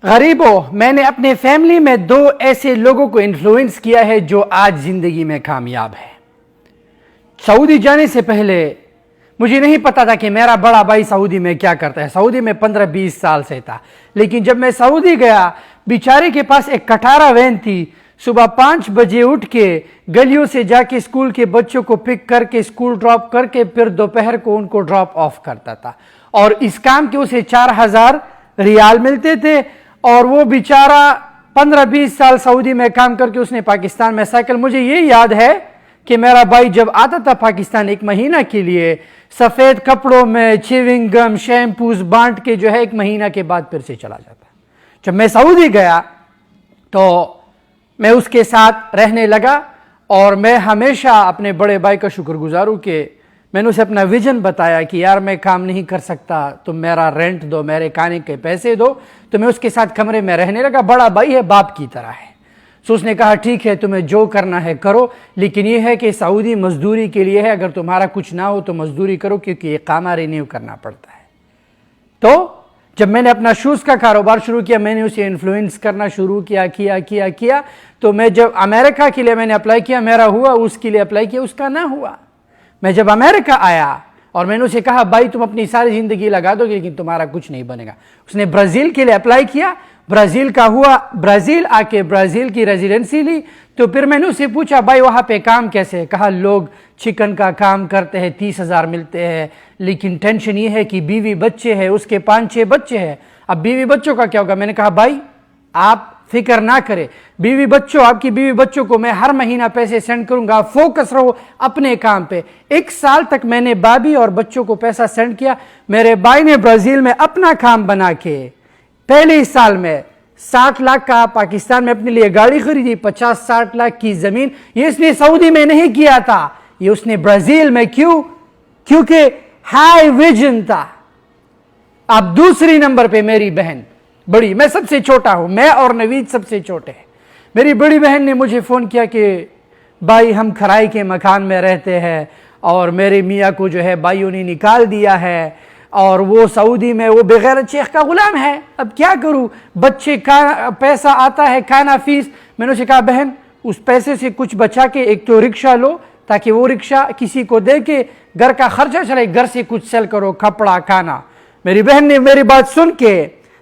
غریبوں، میں نے اپنے فیملی میں 2 ایسے لوگوں کو انفلوئنس کیا ہے جو آج زندگی میں کامیاب ہے۔ سعودی جانے سے پہلے مجھے نہیں پتا تھا کہ میرا بڑا بھائی سعودی میں کیا کرتا ہے۔ سعودی میں 15-20 سال سے تھا، لیکن جب میں سعودی گیا، بیچارے کے پاس ایک کٹارا وین تھی۔ صبح 5 بجے اٹھ کے گلیوں سے جا کے اسکول کے بچوں کو پک کر کے اسکول ڈراپ کر کے پھر دوپہر کو ان کو ڈراپ آف کرتا تھا، اور اس کام کے اسے 4000 ریال ملتے تھے۔ اور وہ بیچارہ 15-20 سال سعودی میں کام کر کے اس نے پاکستان میں سائیکل، مجھے یہ یاد ہے کہ میرا بھائی جب آتا تھا پاکستان 1 مہینہ کے لیے، سفید کپڑوں میں چیونگ گم شیمپوز بانٹ کے جو ہے 1 مہینہ کے بعد پھر سے چلا جاتا۔ جب میں سعودی گیا تو میں اس کے ساتھ رہنے لگا، اور میں ہمیشہ اپنے بڑے بھائی کا شکر گزار ہوں کہ میں نے اسے اپنا ویژن بتایا کہ یار میں کام نہیں کر سکتا، تم میرا رینٹ دو، میرے کھانے کے پیسے دو، تو میں اس کے ساتھ کمرے میں رہنے لگا۔ بڑا بھائی ہے، باپ کی طرح ہے۔ سو اس نے کہا ٹھیک ہے، تمہیں جو کرنا ہے کرو، لیکن یہ ہے کہ سعودی مزدوری کے لیے ہے، اگر تمہارا کچھ نہ ہو تو مزدوری کرو، کیونکہ یہ اقامہ رینیو کرنا پڑتا ہے۔ تو جب میں نے اپنا شوز کا کاروبار شروع کیا، میں نے اسے انفلوئنس کرنا شروع کیا تو میں جب امریکہ کے لیے میں نے اپلائی کیا، میرا ہوا، اس کے لیے اپلائی کیا، اس کا نہ ہوا۔ میں جب امریکہ آیا اور میں نے اسے کہا بھائی تم اپنی ساری زندگی لگا دو گے لیکن تمہارا کچھ نہیں بنے گا۔ اس نے برازیل کے لیے اپلائی کیا، برازیل کا ہوا، برازیل آ کے برازیل کی ریزیڈنسی لی۔ تو پھر میں نے اسے پوچھا بھائی وہاں پہ کام کیسے ہے؟ کہا لوگ چکن کا کام کرتے ہیں، 30,000 ملتے ہیں، لیکن ٹینشن یہ ہے کہ بیوی بچے ہیں، اس کے 5-6 بچے ہیں، اب بیوی بچوں کا کیا ہوگا؟ میں نے کہا بھائی آپ فکر نہ کرے، آپ کی بیوی بچوں کو میں ہر مہینہ پیسے سینڈ کروں گا، فوکس رہو اپنے کام پہ۔ 1 سال تک میں نے بابی اور بچوں کو پیسہ سینڈ کیا۔ میرے بھائی نے برازیل میں اپنا کام بنا کے پہلے ہی سال میں 60 لاکھ کا پاکستان میں اپنے لیے گاڑی خریدی، 50-60 لاکھ کی زمین۔ یہ اس نے سعودی میں نہیں کیا تھا، یہ اس نے برازیل میں۔ کیونکہ ہائی ویژن تھا۔ اب دوسری نمبر پہ میری بہن بڑی، میں سب سے چھوٹا ہوں، میں اور نوید سب سے چھوٹے ہیں۔ میری بڑی بہن نے مجھے فون کیا کہ بھائی ہم کھرائی کے مکان میں رہتے ہیں، اور میرے میاں کو جو ہے بھائیوں نے نکال دیا ہے، اور وہ سعودی میں وہ بغیر شیخ کا غلام ہے، اب کیا کروں؟ بچے کا پیسہ آتا ہے، کھانا فیس۔ میں نے اسے کہا بہن اس پیسے سے کچھ بچا کے ایک تو رکشہ لو، تاکہ وہ رکشہ کسی کو دے کے گھر کا خرچہ چلے، گھر سے کچھ سیل کرو، کپڑا کھانا۔ میری بہن نے میری بات سن کے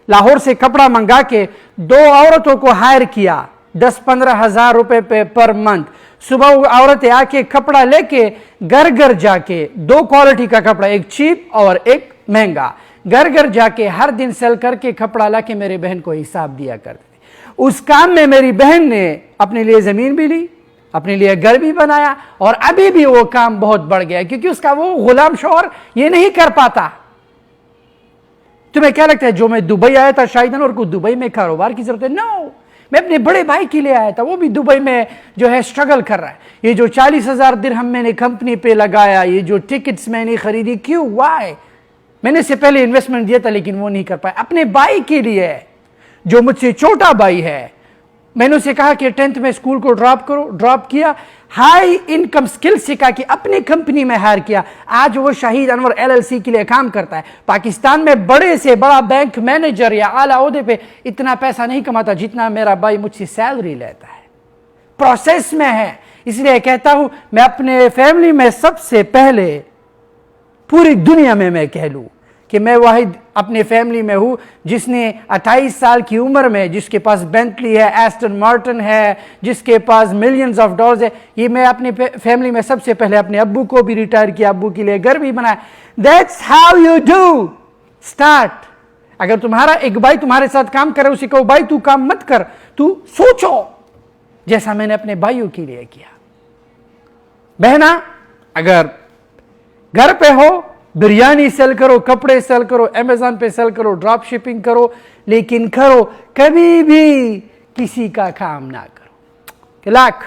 لاہور سے کپڑا منگا کے 2 عورتوں کو ہائر کیا، 10-15 ہزار روپے پہ پر منتھ۔ صبح وہ عورتیں آ کے کپڑا لے کے گھر جا کے 2 کوالٹی کا کپڑا، ایک چیپ اور ایک مہنگا، گھر جا کے ہر دن سیل کر کے کپڑا لا کے میرے بہن کو حساب دیا کرتے تھے۔ اس کام میں میری بہن نے اپنے لیے زمین بھی لی، اپنے لیے گھر بھی بنایا، اور ابھی بھی وہ کام بہت بڑھ گیا کیونکہ اس کا وہ غلام شوہر یہ نہیں کر پاتا۔ تمہیں کیا لگتا ہے جو میں دبئی آیا تھا شاہد انور کو دبئی میں کاروبار کی ضرورت ہے؟ نو، میں اپنے بڑے بھائی کے لیے آیا تھا، وہ بھی دبئی میں جو ہے سٹرگل کر رہا ہے۔ یہ جو 40,000 درہم میں نے کمپنی پہ لگایا، یہ جو ٹکٹس میں نے خریدی، کیوں؟ وائی؟ میں نے اس سے پہلے انویسٹمنٹ دیا تھا لیکن وہ نہیں کر پایا۔ اپنے بھائی کے لیے جو مجھ سے چھوٹا بھائی ہے، میں نے اسے کہا کہ 10th میں اسکول کو ڈراپ کیا، ہائی انکم سکل سیکھا کہ اپنی کمپنی میں ہائر کیا۔ آج وہ شہید انور LLC کے لیے کام کرتا ہے۔ پاکستان میں بڑے سے بڑا بینک مینیجر یا اعلیٰ عہدے پہ اتنا پیسہ نہیں کماتا جتنا میرا بھائی مجھ سے سیلری لیتا ہے، پروسیس میں ہے۔ اس لیے کہتا ہوں میں اپنے فیملی میں سب سے پہلے، پوری دنیا میں کہہ لوں کہ میں واحد اپنے فیملی میں ہوں جس نے 28 سال کی عمر میں، جس کے پاس بینٹلی ہے، ایسٹن مارٹن ہے، جس کے پاس ملینز آف ڈالرز ہے، یہ میں اپنے فیملی میں سب سے پہلے اپنے ابو کو بھی ریٹائر کیا، ابو کے لیے گھر بھی بنایا۔ That's how you do start۔ اگر تمہارا ایک بھائی تمہارے ساتھ کام کرے، اسے کہو بھائی تو کام مت کر، تو سوچو، جیسا میں نے اپنے بھائیوں کے لیے کیا۔ بہنا اگر گھر پہ ہو، بریانی سیل کرو، کپڑے سیل کرو، امیزون پہ سیل کرو، ڈراپ شپنگ کرو، لیکن کرو، کبھی بھی کسی کا کام نہ کرو۔ لاکھ